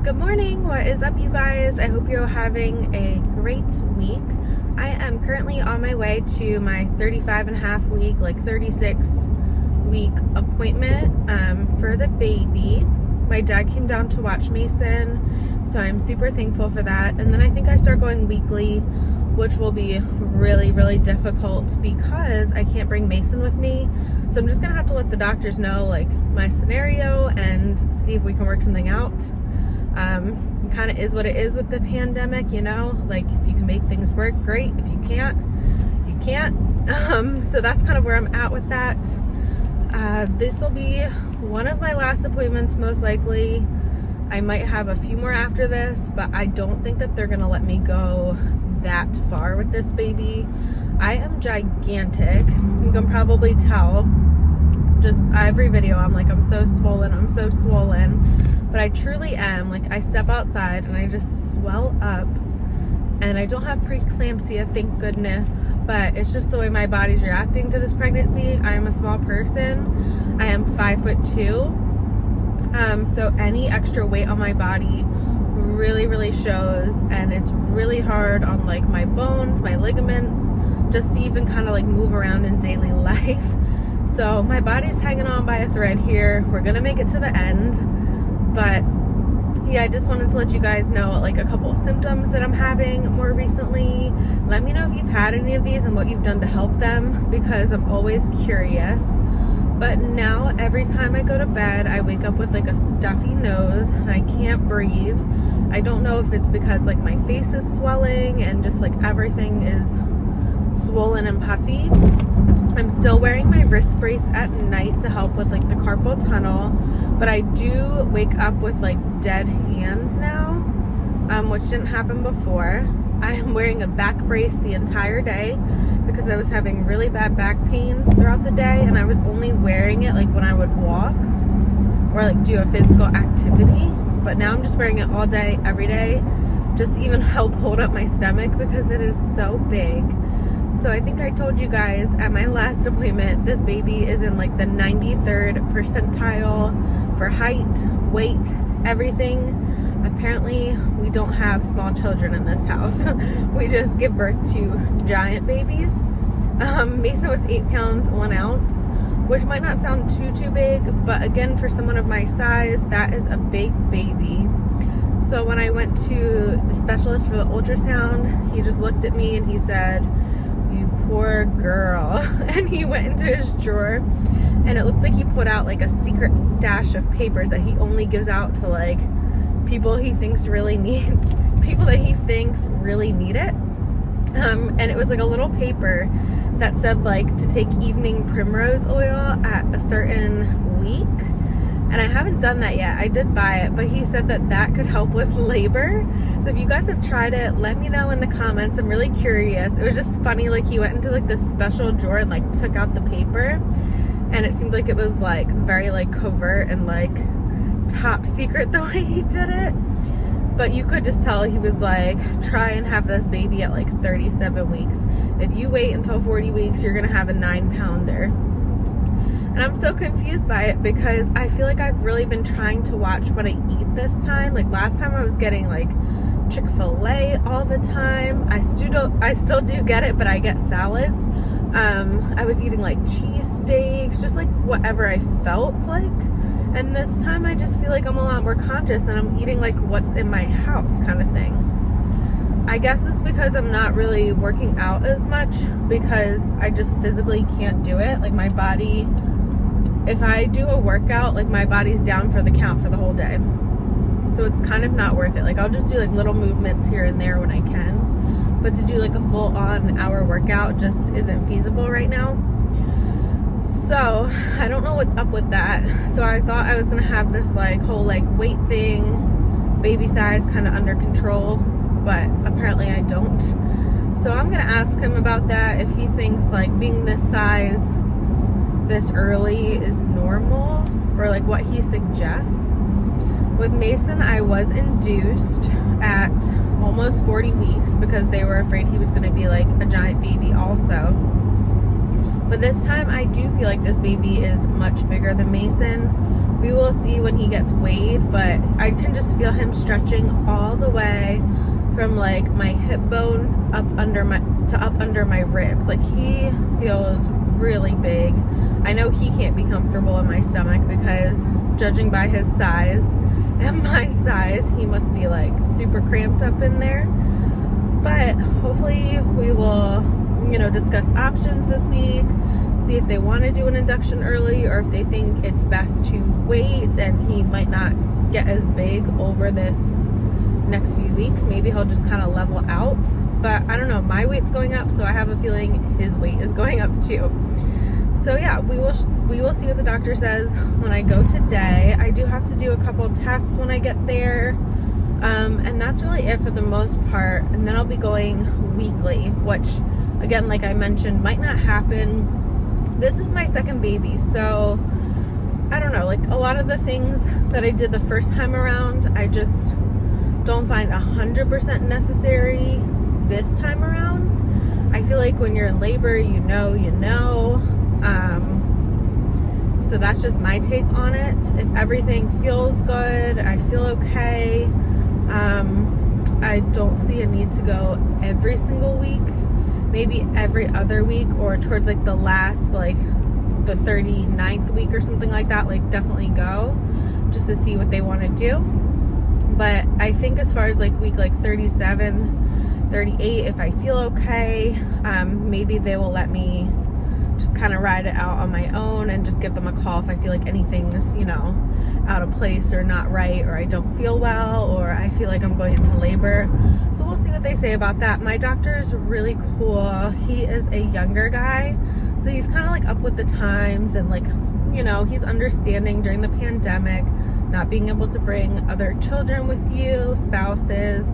Good morning. What is up, you guys? I hope you're having a great week. I am currently on my way to my 35.5 week, like 36 week appointment for the baby. My dad came down to watch Mason, so I'm super thankful for that. And then I think I start going weekly, which will be really, really difficult because I can't bring Mason with me. So I'm just gonna have to let the doctors know like my scenario and see if we can work something out. It kind of is what it is with the pandemic, you know, like if you can make things work, great. If you can't, you can't. So that's kind of where I'm at with that. This will be one of my last appointments, most likely. I might have a few more after this, but I don't think that they're gonna let me go that far with this baby. I am gigantic. You can probably tell. Just every video I'm like, I'm so swollen, but I truly am. Like, I step outside and I just swell up, and I don't have preeclampsia, thank goodness, but it's just the way my body's reacting to this pregnancy. I am a small person. I am 5'2", so any extra weight on my body really shows, and it's really hard on like my bones, my ligaments, just to even kind of like move around in daily life. So my body's hanging on by a thread here. We're gonna make it to the end. But yeah, I just wanted to let you guys know like a couple of symptoms that I'm having more recently. Let me know if you've had any of these and what you've done to help them, because I'm always curious. But now every time I go to bed, I wake up with like a stuffy nose. I can't breathe. I don't know if it's because like my face is swelling and just like everything is swollen and puffy. I'm still wearing my wrist brace at night to help with like the carpal tunnel, but I do wake up with like dead hands now, which didn't happen before. I am wearing a back brace the entire day because I was having really bad back pains throughout the day, and I was only wearing it like when I would walk or like do a physical activity. But now I'm just wearing it all day, every day, just to even help hold up my stomach because it is so big. So I think I told you guys at my last appointment, this baby is in like the 93rd percentile for height, weight, everything. Apparently we don't have small children in this house. We just give birth to giant babies. Mason was 8 pounds 1 ounce, which might not sound too big, but again, for someone of my size, that is a big baby. So when I went to the specialist for the ultrasound, he just looked at me and he said, "You poor girl." And he went into his drawer, and it looked like he put out like a secret stash of papers that he only gives out to like people he thinks really need, people that he thinks really need it. And it was like a little paper that said like to take evening primrose oil at a certain week. And I haven't done that yet. I did buy it, but he said that that could help with labor. So if you guys have tried it, let me know in the comments. I'm really curious. It was just funny, like he went into like this special drawer and like took out the paper, and it seemed like it was like very like covert and like top secret the way he did it. But you could just tell he was like, try and have this baby at like 37 weeks. If you wait until 40 weeks, you're gonna have a 9-pounder. And I'm so confused by it because I feel like I've really been trying to watch what I eat this time. Like last time I was getting like Chick-fil-A all the time. I still do get it, but I get salads. I was eating like cheesesteaks, just like whatever I felt like. And this time I just feel like I'm a lot more conscious and I'm eating like what's in my house kind of thing. I guess it's because I'm not really working out as much because I just physically can't do it. Like my body, if I do a workout, like my body's down for the count for the whole day. So it's kind of not worth it. Like I'll just do like little movements here and there when I can. But to do like a full on hour workout just isn't feasible right now. So I don't know what's up with that. So I thought I was gonna have this like whole like weight thing, baby size kind of under control, but apparently I don't. So I'm gonna ask him about that, if he thinks like being this size this early is normal, or like what he suggests. With Mason, I was induced at almost 40 weeks because they were afraid he was gonna be like a giant baby also. But this time I do feel like this baby is much bigger than Mason, we will see when he gets weighed, but I can just feel him stretching all the way from like my hip bones up under my ribs. Like, he feels really big. I know he can't be comfortable in my stomach because, judging by his size and my size, he must be like super cramped up in there. But hopefully we will, you know, discuss options this week, see if they want to do an induction early or if they think it's best to wait and he might not get as big over this next few weeks. Maybe he'll just kind of level out. But I don't know, my weight's going up, so I have a feeling his weight is going up too. So yeah, we will see what the doctor says when I go today. I do have to do a couple tests when I get there, and that's really it for the most part. And then I'll be going weekly, which, again, like I mentioned, might not happen. This is my second baby, so I don't know, like a lot of the things that I did the first time around, I just don't find 100% necessary this time around. I feel like when you're in labor, you know. So that's just my take on it. If everything feels good, I feel okay. I don't see a need to go every single week. Maybe every other week, or towards like the last, like the 39th week or something like that. Like, definitely go just to see what they want to do. But I think as far as like week like 37, 38, if I feel okay, maybe they will let me just kind of ride it out on my own and just give them a call if I feel like anything's, you know, out of place or not right, or I don't feel well, or I feel like I'm going into labor. So we'll see what they say about that. My doctor is really cool. He is a younger guy, so he's kind of like up with the times, and like, you know, he's understanding during the pandemic, not being able to bring other children with you, spouses,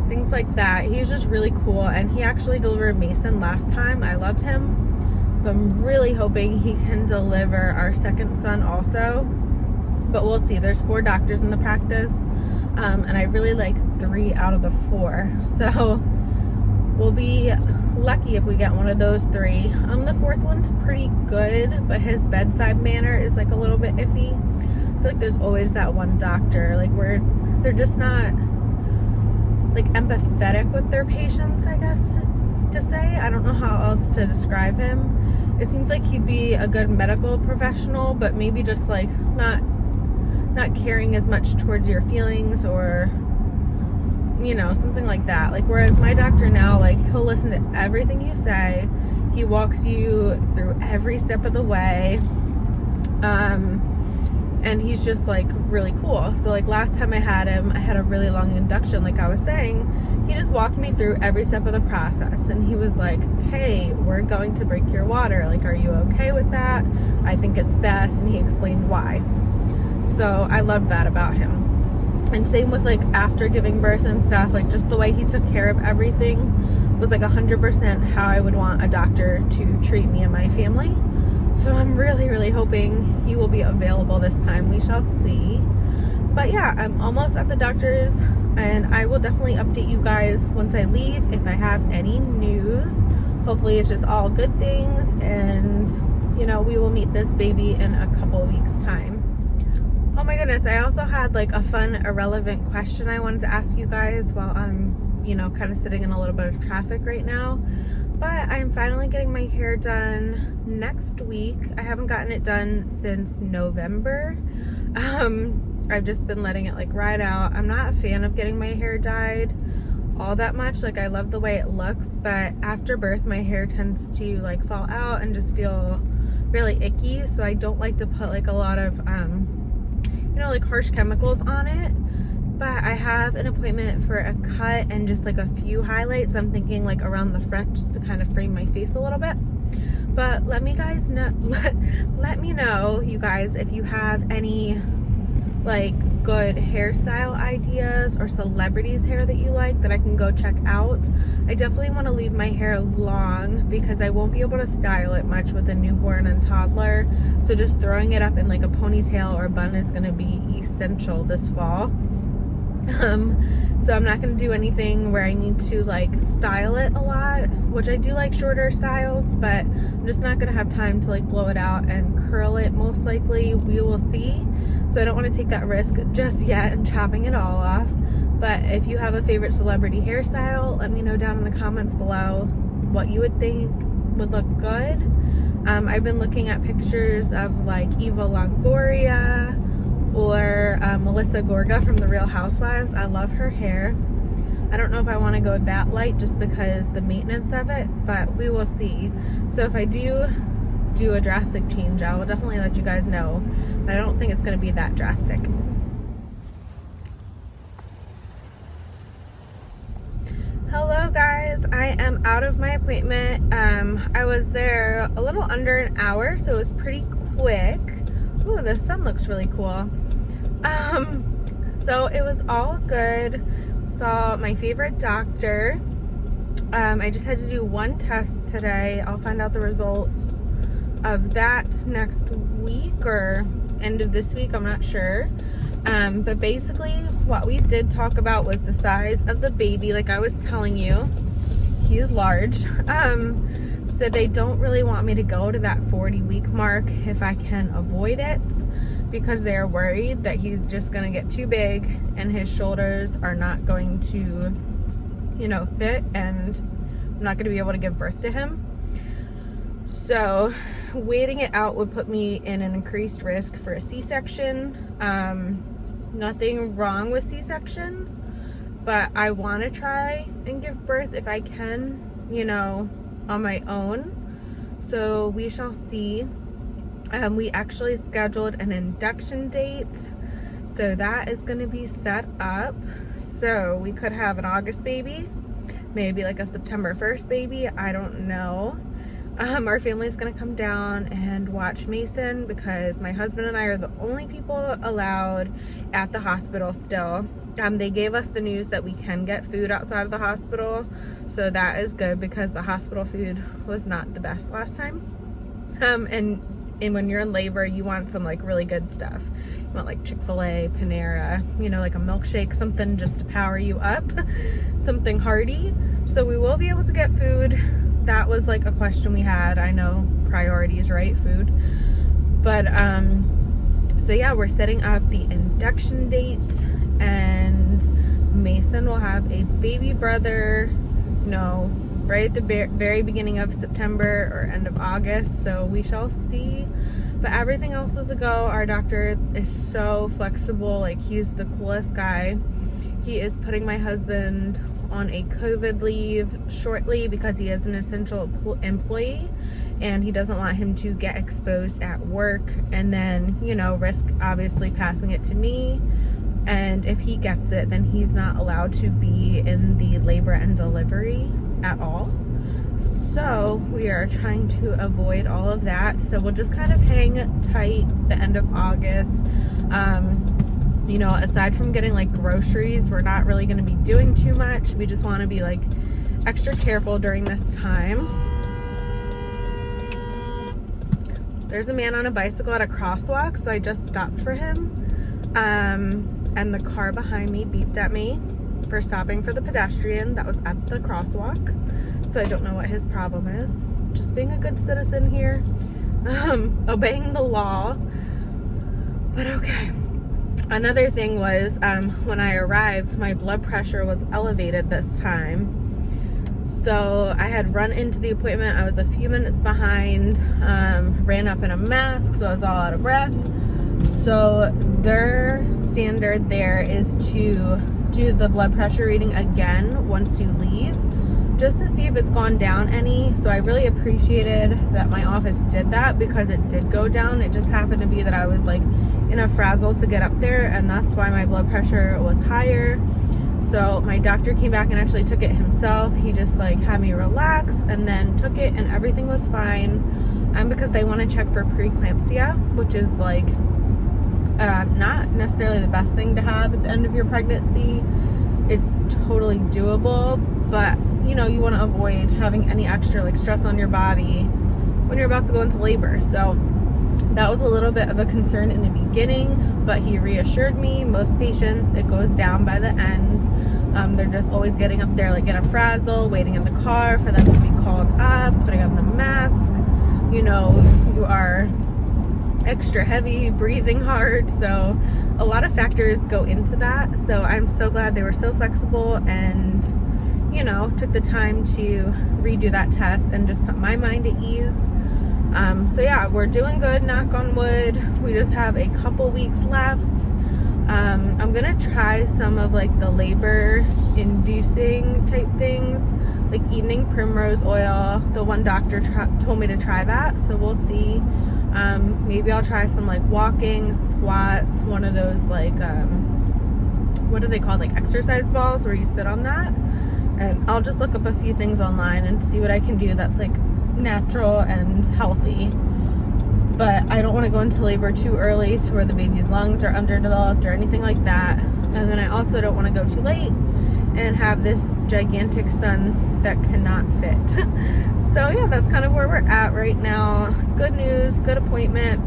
things like that. He's just really cool, and he actually delivered Mason last time. I loved him. So I'm really hoping he can deliver our second son also. But we'll see. There's 4 doctors in the practice, and I really like 3 out of the 4. So we'll be lucky if we get one of those 3. The 4th one's pretty good, but his bedside manner is like a little bit iffy. I feel like there's always that one doctor, like, where they're just not like empathetic with their patients, I guess to say. I don't know how else to describe him. It seems like he'd be a good medical professional, but maybe just like not caring as much towards your feelings, or, you know, something like that. Like, whereas my doctor now, like, he'll listen to everything you say. He walks you through every step of the way. And he's just like really cool. So like last time I had him, I had a really long induction, like I was saying. He just walked me through every step of the process, and he was like, hey, we're going to break your water. Like, are you okay with that? I think it's best. And he explained why. So I love that about him. And same with like after giving birth and stuff, like just the way he took care of everything was like 100% how I would want a doctor to treat me and my family. So I'm really, really hoping he will be available this time. We shall see. But yeah, I'm almost at the doctor's, and I will definitely update you guys once I leave if I have any news. Hopefully it's just all good things, and, you know, we will meet this baby in a couple weeks time. Oh my goodness, I also had like a fun, irrelevant question I wanted to ask you guys while I'm, you know, kind of sitting in a little bit of traffic right now. But I'm finally getting my hair done next week. I haven't gotten it done since November. I've just been letting it like ride out. I'm not a fan of getting my hair dyed all that much. Like, I love the way it looks, but after birth my hair tends to like fall out and just feel really icky. So I don't like to put like a lot of you know, like harsh chemicals on it. But I have an appointment for a cut and just like a few highlights. I'm thinking like around the front, just to kind of frame my face a little bit. But let me guys know, let me know, you guys, if you have any like good hairstyle ideas or celebrities' hair that you like that I can go check out. I definitely want to leave my hair long because I won't be able to style it much with a newborn and toddler. So just throwing it up in like a ponytail or bun is going to be essential this fall. So I'm not going to do anything where I need to like style it a lot, which I do like shorter styles, but I'm just not going to have time to like blow it out and curl it most likely. We will see. So I don't want to take that risk just yet and chopping it all off. But if you have a favorite celebrity hairstyle, let me know down in the comments below what you would think would look good. I've been looking at pictures of like Eva Longoria or Melissa Gorga from The Real Housewives. I love her hair. I don't know if I want to go that light just because the maintenance of it, but we will see. So if I do a drastic change, I will definitely let you guys know, but I don't think it's going to be that drastic. Hello guys, I am out of my appointment. I was there a little under an hour, so it was pretty quick. Ooh, the sun looks really cool. So it was all good. Saw my favorite doctor. I just had to do one test today. I'll find out the results of that next week or end of this week, I'm not sure. But basically what we did talk about was the size of the baby. Like I was telling you, he's large. So they don't really want me to go to that 40-week mark if I can avoid it, because they're worried that he's just gonna get too big and his shoulders are not going to, you know, fit, and I'm not gonna be able to give birth to him. So waiting it out would put me in an increased risk for a C-section. Nothing wrong with C-sections, but I want to try and give birth if I can, you know, on my own. So we shall see. We actually scheduled an induction date, so that is going to be set up. So we could have an August baby, maybe like a September 1st baby, I don't know. Our family's gonna come down and watch Mason because my husband and I are the only people allowed at the hospital still. They gave us the news that we can get food outside of the hospital, so that is good because the hospital food was not the best last time. And when you're in labor, you want some like really good stuff. You want like Chick-fil-A, Panera, you know, like a milkshake, something just to power you up, something hearty. So we will be able to get food. That was like a question we had. I know priorities, right? Food. But so yeah, we're setting up the induction date, and Mason will have a baby brother, you know, right at the very beginning of September or end of August. So we shall see. But everything else is a go. Our doctor is so flexible. Like, he's the coolest guy. He is putting my husband on a COVID leave shortly because he is an essential employee and he doesn't want him to get exposed at work and then, you know, risk obviously passing it to me. And if he gets it, then he's not allowed to be in the labor and delivery at all. So we are trying to avoid all of that. So we'll just kind of hang tight the end of August. You know, aside from getting like groceries, we're not really going to be doing too much. We just want to be like extra careful during this time. There's a man on a bicycle at a crosswalk, so I just stopped for him. And the car behind me beeped at me for stopping for the pedestrian that was at the crosswalk. So I don't know what his problem is. Just being a good citizen here. Obeying the law. But okay. Another thing was, when I arrived, my blood pressure was elevated this time. So I had run into the appointment. I was a few minutes behind, ran up in a mask, so I was all out of breath. So their standard there is to do the blood pressure reading again once you leave, just to see if it's gone down any. So I really appreciated that my office did that because it did go down. It just happened to be that I was like in a frazzle to get up there, and that's why my blood pressure was higher. So my doctor came back and actually took it himself. He just like had me relax and then took it, and everything was fine. Because they want to check for preeclampsia, which is like not necessarily the best thing to have at the end of your pregnancy. It's totally doable, but you know, you want to avoid having any extra like stress on your body when you're about to go into labor. So that was a little bit of a concern in the beginning, but he reassured me most patients, it goes down by the end. They're just always getting up there like in a frazzle, waiting in the car for them to be called up, putting on the mask. You know, you are extra heavy, breathing hard. So a lot of factors go into that. So I'm so glad they were so flexible and, you know, took the time to redo that test and just put my mind at ease. So yeah, we're doing good, knock on wood. We just have a couple weeks left. I'm gonna try some of like the labor inducing type things, like evening primrose oil. The one doctor told me to try that, so we'll see. Maybe I'll try some like walking, squats, one of those like what are they called, like exercise balls where you sit on that. And I'll just look up a few things online and see what I can do that's like natural and healthy. But I don't want to go into labor too early to where the baby's lungs are underdeveloped or anything like that. And then I also don't want to go too late and have this gigantic son that cannot fit. So yeah, that's kind of where we're at right now. Good news, good appointment.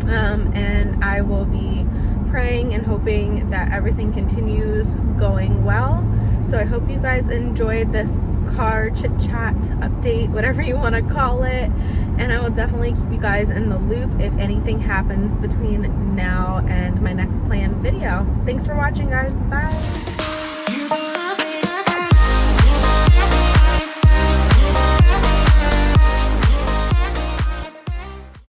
And I will be praying and hoping that everything continues going well. So I hope you guys enjoyed this car chit chat update, whatever you want to call it, and I will definitely keep you guys in the loop if anything happens between now and my next planned video. Thanks for watching, guys. Bye.